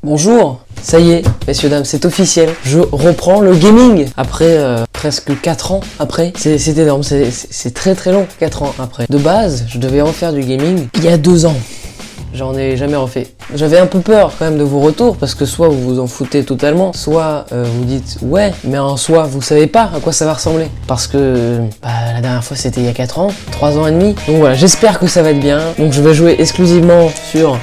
Bonjour, ça y est, messieurs dames, c'est officiel. Je reprends le gaming après presque 4 ans après. C'est énorme, c'est très long 4 ans après. De base, je devais refaire du gaming il y a 2 ans. J'en ai jamais refait. J'avais un peu peur quand même de vos retours parce que soit vous vous en foutez totalement, soit vous dites ouais, mais en soi vous savez pas à quoi ça va ressembler. Parce que la dernière fois c'était il y a 4 ans, 3 ans et demi. Donc voilà, j'espère que ça va être bien. Donc je vais jouer exclusivement sur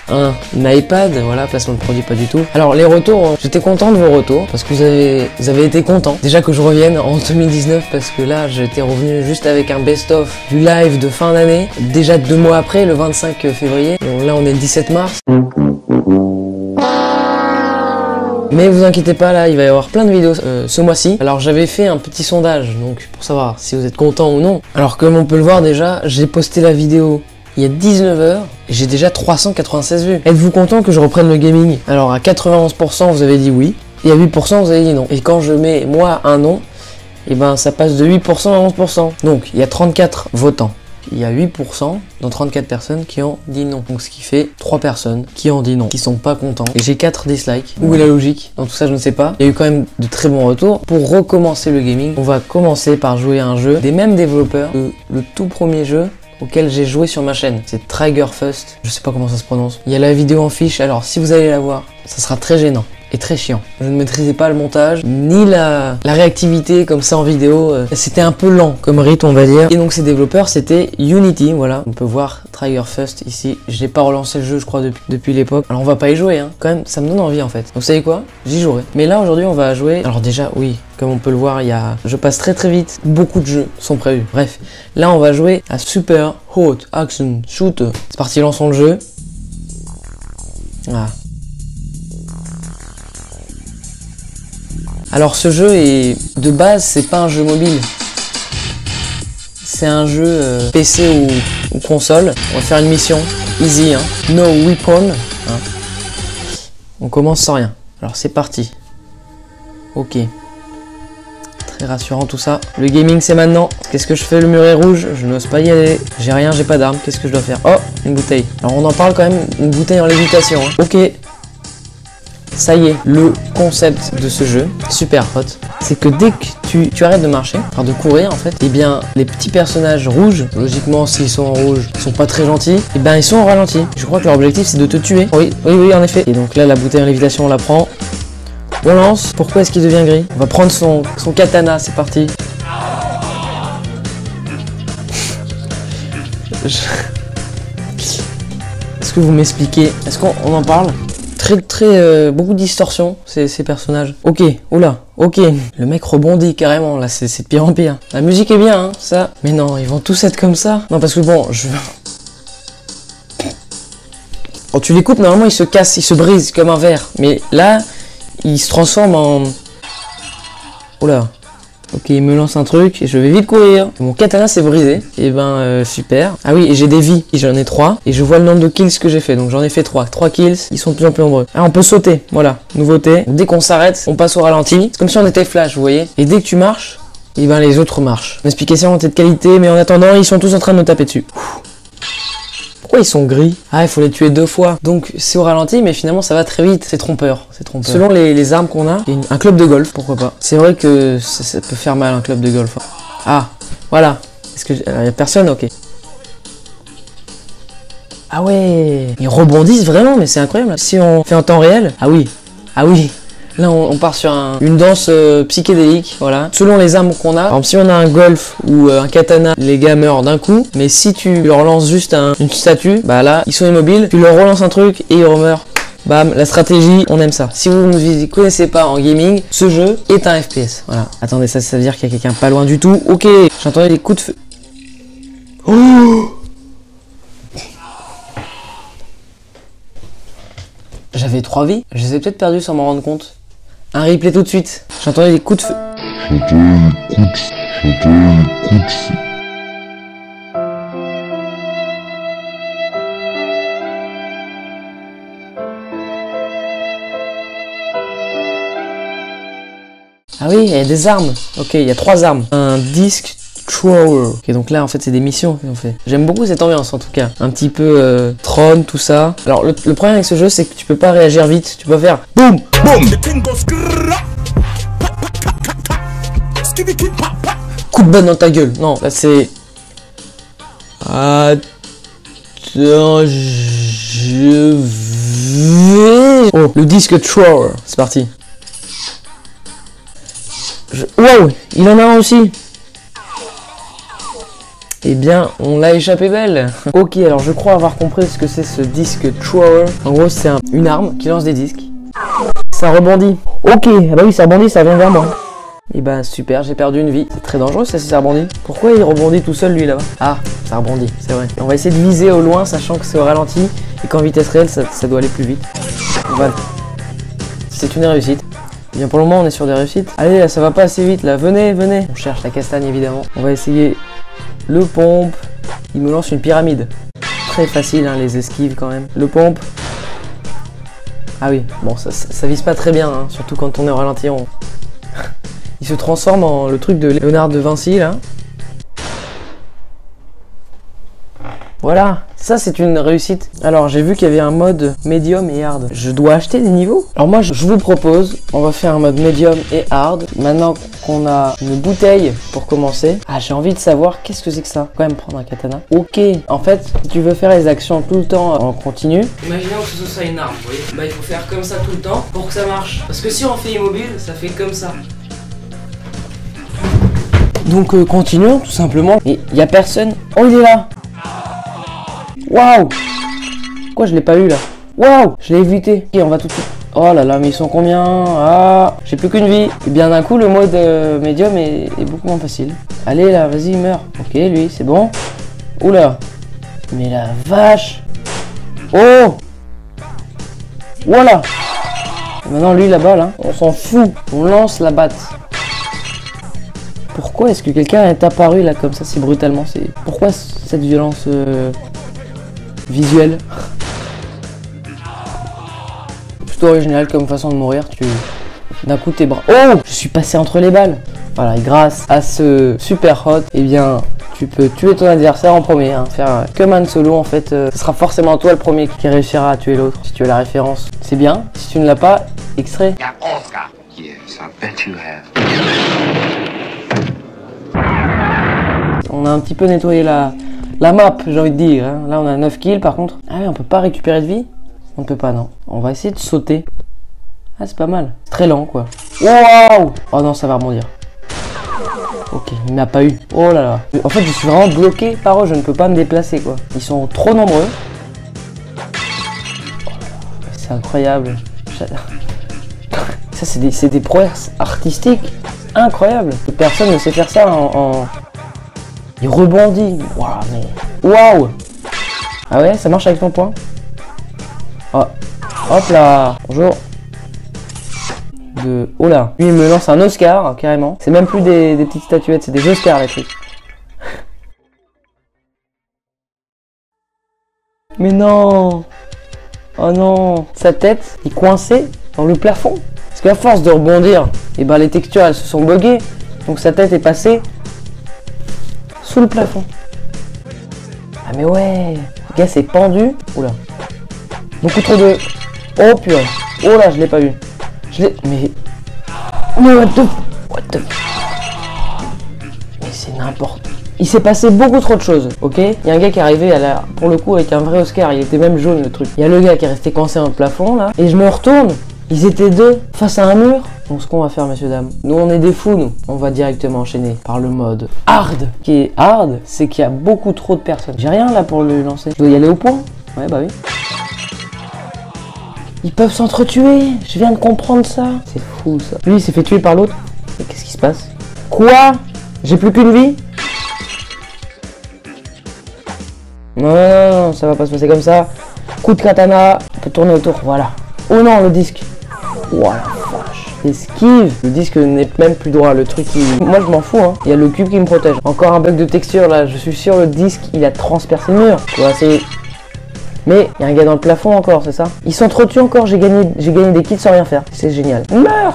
un iPad, voilà, placement de produit pas du tout. Alors les retours, j'étais content de vos retours parce que vous avez été contents. Déjà que je revienne en 2019 parce que là j'étais revenu juste avec un best-of du live de fin d'année. Déjà 2 mois après, le 25 février. Donc là on est le 17 mars. Mais vous inquiétez pas, là il va y avoir plein de vidéos ce mois-ci. Alors j'avais fait un petit sondage donc pour savoir si vous êtes content ou non. Alors comme on peut le voir déjà, j'ai posté la vidéo il y a 19 h et j'ai déjà 396 vues. Êtes-vous content que je reprenne le gaming? Alors à 91% vous avez dit oui, et à 8% vous avez dit non. Et quand je mets moi un non, et ben ça passe de 8% à 11%. Donc il y a 34 votants. Il y a 8% dans 34 personnes qui ont dit non. Donc ce qui fait 3 personnes qui ont dit non, qui sont pas contents. Et j'ai 4 dislikes. Où est la logique? Dans tout ça je ne sais pas. Il y a eu quand même de très bons retours. Pour recommencer le gaming, on va commencer par jouer à un jeu des mêmes développeurs. Le tout premier jeu auquel j'ai joué sur ma chaîne, c'est Triggerfust, je sais pas comment ça se prononce. Il y a la vidéo en fiche, alors si vous allez la voir, ça sera très gênant et très chiant. Je ne maîtrisais pas le montage, ni la réactivité comme ça en vidéo, c'était un peu lent comme rythme on va dire. Et donc ces développeurs c'était Unity, voilà. On peut voir Triggerfust ici, je n'ai pas relancé le jeu je crois depuis l'époque. Alors on va pas y jouer, hein. Quand même ça me donne envie en fait. Donc vous savez quoi, j'y jouerai. Mais là aujourd'hui on va jouer, alors déjà oui, comme on peut le voir, je passe très vite, beaucoup de jeux sont prévus. Bref, là on va jouer à Super Hot Action Shooter. C'est parti, lançons le jeu. Ah. Alors ce jeu est, de base, c'est pas un jeu mobile. C'est un jeu PC ou console. On va faire une mission, easy, hein. No weapon. Hein. On commence sans rien. Alors c'est parti. Ok. Très rassurant tout ça. Le gaming c'est maintenant. Qu'est-ce que je fais? Le mur est rouge. Je n'ose pas y aller. J'ai rien, j'ai pas d'arme. Qu'est-ce que je dois faire? Oh, une bouteille. Alors on en parle quand même, une bouteille en lévitation. Hein. Ok. Ça y est, le concept de ce jeu, super hot, c'est que dès que tu arrêtes de marcher, enfin de courir en fait, et bien les petits personnages rouges, logiquement s'ils sont en rouge, ils sont pas très gentils, et bien ils sont en ralenti. Je crois que leur objectif c'est de te tuer. Oui, en effet. Et donc là la bouteille en lévitation on la prend, on lance. Pourquoi est-ce qu'il devient gris? On va prendre son katana, c'est parti. Est-ce que vous m'expliquez? Est-ce qu'on en parle? Beaucoup de distorsion ces personnages. Ok, oula, ok. Le mec rebondit carrément, là c'est de pire en pire. La musique est bien, hein, ça. Mais non, ils vont tous être comme ça. Non, parce que bon, quand tu les coupes, normalement ils se cassent, ils se brisent comme un verre. Mais là, ils se transforment en... Oula. Ok, il me lance un truc et je vais vite courir. Mon katana s'est brisé. Et ben super. Ah oui, et j'ai des vies. J'en ai 3. Et je vois le nombre de kills que j'ai fait. Donc j'en ai fait 3. 3 kills. Ils sont de plus en plus nombreux. Ah, on peut sauter. Voilà. Nouveauté. Donc, dès qu'on s'arrête, on passe au ralenti. C'est comme si on était Flash, vous voyez. Et dès que tu marches, et ben les autres marchent. L'explication est de qualité, mais en attendant, ils sont tous en train de me taper dessus. Pourquoi ils sont gris? Ah, il faut les tuer 2 fois. Donc c'est au ralenti, mais finalement ça va très vite. C'est trompeur. Selon les armes qu'on a, un club de golf, pourquoi pas. C'est vrai que ça peut faire mal un club de golf. Ah, voilà. Est-ce que y a personne? Ok. Ah ouais, ils rebondissent vraiment, mais c'est incroyable. Si on fait en temps réel, ah oui. Là, on part sur une danse psychédélique, voilà. Selon les armes qu'on a, par exemple, si on a un golf ou un katana, les gars meurent d'un coup. Mais si tu leur lances juste une statue, bah là, ils sont immobiles. Tu leur relances un truc et ils remeurent. Bam, la stratégie, on aime ça. Si vous ne connaissez pas en gaming, ce jeu est un FPS. Voilà. Attendez, ça veut dire qu'il y a quelqu'un pas loin du tout. Ok, j'entendais des coups de feu. Oh! J'avais 3 vies. Je les ai peut-être perdues sans m'en rendre compte. Un replay tout de suite. J'entendais des coups de feu. Ah oui, il y a des armes. Ok, il y a 3 armes. Un disque Thrower. Ok, donc là en fait c'est des missions qu'ils ont fait. J'aime beaucoup cette ambiance en tout cas. Un petit peu Tron, tout ça. Alors le problème avec ce jeu c'est que tu peux pas réagir vite. Tu peux pas faire boum, boum. Coup de batte dans ta gueule. Non, là c'est... Attends, je vais... Oh, le disque Thrower. C'est parti. Wow, il en a un aussi. Eh bien, on l'a échappé belle. Ok, alors je crois avoir compris ce que c'est ce disque Thrower. En gros, c'est une arme qui lance des disques. Ça rebondit. Ok, ah bah oui, ça rebondit, ça vient vers moi. Et bah super, j'ai perdu une vie. C'est très dangereux ça si ça rebondit. Pourquoi il rebondit tout seul lui là-bas? Ah, ça rebondit, c'est vrai. On va essayer de viser au loin, sachant que c'est au ralenti. Et qu'en vitesse réelle, ça doit aller plus vite. Voilà. C'est une réussite. Bien pour le moment on est sur des réussites. Allez là, ça va pas assez vite là, venez, venez. On cherche la castagne évidemment. On va essayer le pompe. Il me lance une pyramide. Très facile hein, les esquives quand même. Le pompe. Ah oui, bon ça vise pas très bien, hein, surtout quand on est au ralenti. Il se transforme en le truc de Léonard de Vinci là. Voilà, ça c'est une réussite. Alors j'ai vu qu'il y avait un mode médium et hard. Je dois acheter des niveaux. Alors moi je vous propose, on va faire un mode médium et hard. Maintenant qu'on a une bouteille pour commencer. Ah j'ai envie de savoir qu'est-ce que c'est que ça. Quand même prendre un katana. Ok, en fait si tu veux faire les actions tout le temps en continu. Imaginons que ce soit une arme, vous voyez. Bah il faut faire comme ça tout le temps pour que ça marche. Parce que si on fait immobile, ça fait comme ça. Donc continuons tout simplement. Et il n'y a personne. Oh il est là. Waouh! Pourquoi je l'ai pas eu là? Waouh! Je l'ai évité. Ok, on va tout de suite. Oh là là, mais ils sont combien? Ah! J'ai plus qu'une vie. Et bien d'un coup, le mode médium est beaucoup moins facile. Allez là, vas-y, meurs. Ok, lui, c'est bon. Oula! Mais la vache! Oh! Voilà! Et maintenant, lui là-bas, là, on s'en fout. On lance la batte. Pourquoi est-ce que quelqu'un est apparu là comme ça si brutalement? Pourquoi cette violence visuelle? Plutôt original comme façon de mourir. D'un coup tes bras. Oh, je suis passé entre les balles. Voilà, et grâce à ce super hot, eh bien tu peux tuer ton adversaire en premier. Hein. Faire comme un solo en fait. Ce sera forcément toi le premier qui réussira à tuer l'autre. Si tu as la référence, c'est bien. Si tu ne l'as pas, extrait. Yes, I bet you have. On a un petit peu nettoyé la map, j'ai envie de dire. Hein. Là, on a 9 kills par contre. Ah oui, on peut pas récupérer de vie? On ne peut pas, non. On va essayer de sauter. Ah, c'est pas mal. C'est très lent, quoi. Waouh! Oh non, ça va rebondir. Ok, il m'a pas eu. Oh là là. En fait, je suis vraiment bloqué par eux. Je ne peux pas me déplacer, quoi. Ils sont trop nombreux. Oh c'est incroyable. Ça, c'est des prouesses artistiques incroyables. Personne ne sait faire ça en... Il rebondit. Waouh, mais... Waouh! Ah ouais, ça marche avec ton point? Oh. Hop là. Bonjour. Oh là. Lui, il me lance un Oscar, carrément. C'est même plus des petites statuettes, c'est des Oscars, les trucs. Mais non! Oh non! Sa tête est coincée dans le plafond. Parce qu'à force de rebondir, et ben les textures, elles se sont buggées. Donc sa tête est passée... sous le plafond. Ah mais ouais, le gars s'est pendu. Oula. Beaucoup trop de... Oh purée. Oh là, je l'ai pas eu. Je l'ai... Mais what the... Mais c'est n'importe... Il s'est passé beaucoup trop de choses, ok? Il y a un gars qui est arrivé pour le coup avec un vrai Oscar, il était même jaune le truc. Il y a le gars qui est resté coincé dans le plafond là. Et je me retourne. Ils étaient deux face à un mur. Donc ce qu'on va faire, messieurs dames, nous on est des fous, nous. On va directement enchaîner par le mode hard. Ce qui est hard, c'est qu'il y a beaucoup trop de personnes. J'ai rien là pour le lancer. Je dois y aller au point. Ouais, bah oui. Ils peuvent s'entretuer. Je viens de comprendre ça. C'est fou ça. Lui, il s'est fait tuer par l'autre. Et qu'est-ce qui se passe? Quoi? J'ai plus qu'une vie? Non, non, non, non, ça va pas se passer comme ça. Coup de katana. On peut tourner autour. Voilà. Oh non, le disque. Voilà. Esquive. Le disque n'est même plus droit. Le truc, moi je m'en fous. Hein. Il y a le cube qui me protège. Encore un bug de texture là. Je suis sûr le disque il a transpercé le mur. On va essayer. Mais il y a un gars dans le plafond encore, c'est ça? Ils s'entretuent encore. J'ai gagné des kills sans rien faire. C'est génial. Meurs.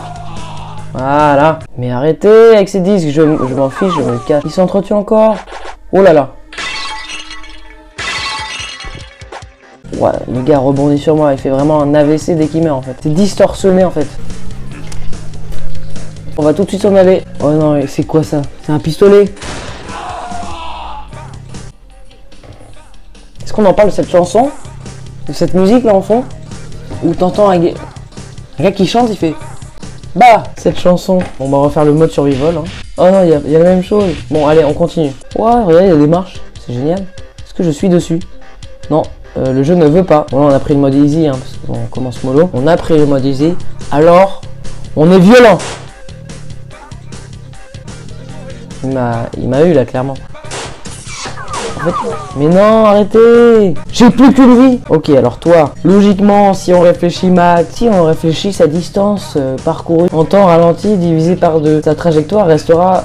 Voilà. Mais arrêtez avec ces disques, je m'en fiche, je me le cache. Il s'entretue encore. Oh là là. Ouais, le gars rebondit sur moi, il fait vraiment un AVC dès qu'il meurt en fait. C'est distorsionné en fait. On va tout de suite s'en aller. Oh non, c'est quoi ça? C'est un pistolet. Est-ce qu'on en parle de cette chanson? De cette musique là en fond? Où t'entends un gars qui chante, il fait bah, cette chanson. Bon, on va refaire le mode survival. Hein. Oh non, il y a la même chose. Bon, allez, on continue. Ouais, regarde, il y a des marches. C'est génial. Est-ce que je suis dessus? Non, le jeu ne veut pas. Bon, là, on a pris le mode easy, hein, parce qu'on commence mollo. On a pris le mode easy. Alors, on est violent. Il m'a eu là, clairement. En fait, mais non, arrêtez! J'ai plus qu'une vie! Ok, alors toi, logiquement, si on réfléchit sa distance parcourue en temps ralenti divisé par 2, sa trajectoire restera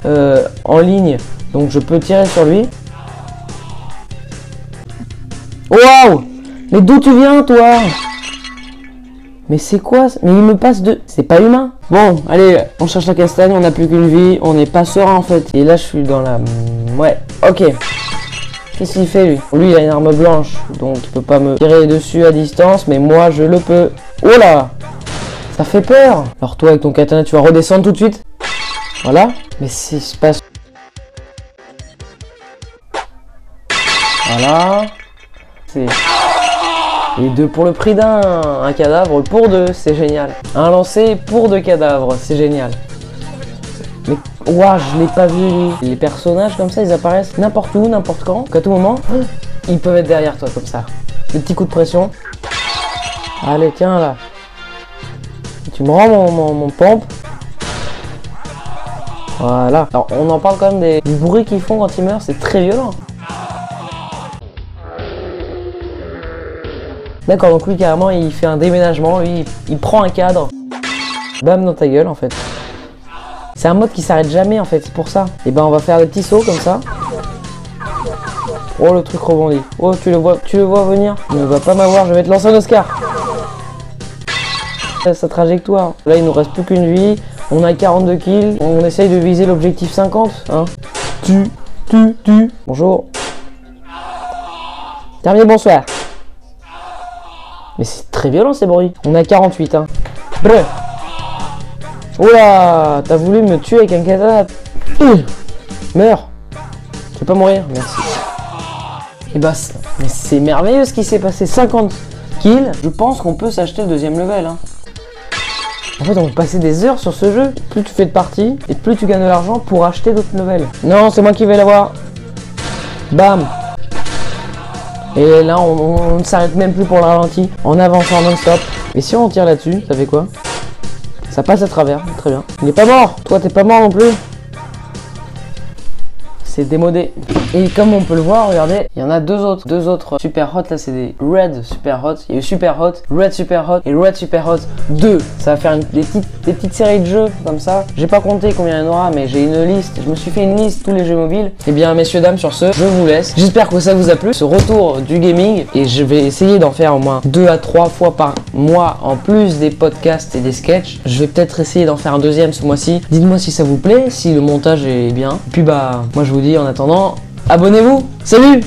en ligne. Donc je peux tirer sur lui. Waouh! Mais d'où tu viens, toi? Mais c'est quoi? Mais il me passe de... C'est pas humain. Bon, allez, on cherche la castagne, on n'a plus qu'une vie, on n'est pas serein en fait. Et là, je suis dans la... Ouais, ok. Qu'est-ce qu'il fait lui? Lui il a une arme blanche, donc il peut pas me tirer dessus à distance, mais moi je le peux. Oh là! Ça fait peur! Alors toi avec ton katana tu vas redescendre tout de suite. Voilà. Mais si se passe... Voilà. C'est... Et 2 pour le prix d'un. Un cadavre pour 2, c'est génial. Un lancé pour 2 cadavres, c'est génial. Mais ouah, je l'ai pas vu lui. Les personnages comme ça, ils apparaissent n'importe où, n'importe quand. À tout moment, ils peuvent être derrière toi comme ça. Des petits coups de pression. Allez, tiens là. Tu me rends mon pompe. Voilà. Alors, on en parle quand même du bruit qu'ils font quand ils meurent, c'est très violent. D'accord, donc lui carrément, il fait un déménagement, lui, il prend un cadre. Bam dans ta gueule en fait. C'est un mode qui s'arrête jamais en fait, c'est pour ça. Et ben on va faire des petits sauts comme ça. Oh le truc rebondit. Oh tu le vois venir. Il ne va pas m'avoir, je vais te lancer un Oscar. Sa trajectoire. Là il nous reste plus qu'une vie. On a 42 kills. On essaye de viser l'objectif 50. Hein. Bonjour. Terminé, bonsoir. Mais c'est très violent ces bruits. On a 48 hein. Bref. Oula, t'as voulu me tuer avec un katana. Meurs. Tu veux pas mourir? Merci. Et bah, mais c'est merveilleux ce qui s'est passé. 50 kills. Je pense qu'on peut s'acheter le 2e level. Hein. En fait, on peut passer des heures sur ce jeu. Plus tu fais de parties, et plus tu gagnes de l'argent pour acheter d'autres levels. Non, c'est moi qui vais l'avoir. Bam. Et là, on ne s'arrête même plus pour le ralenti. En avançant non-stop. Et si on tire là-dessus, ça fait quoi? Ça passe à travers, très bien. Il est pas mort. Toi, t'es pas mort non plus. C'est démodé. Et comme on peut le voir, regardez, il y en a deux autres super hot. Là, c'est des red super hot. Il y a eu super hot, red super hot et red super hot 2. Ça va faire des petites séries de jeux comme ça. J'ai pas compté combien il y en aura, mais j'ai une liste. Je me suis fait une liste tous les jeux mobiles. Et bien, messieurs, dames, sur ce, je vous laisse. J'espère que ça vous a plu, ce retour du gaming. Et je vais essayer d'en faire au moins 2 à 3 fois par mois, en plus des podcasts et des sketchs. Je vais peut-être essayer d'en faire un deuxième ce mois-ci. Dites-moi si ça vous plaît, si le montage est bien. Et puis bah, moi je vous dis en attendant, abonnez-vous. Salut!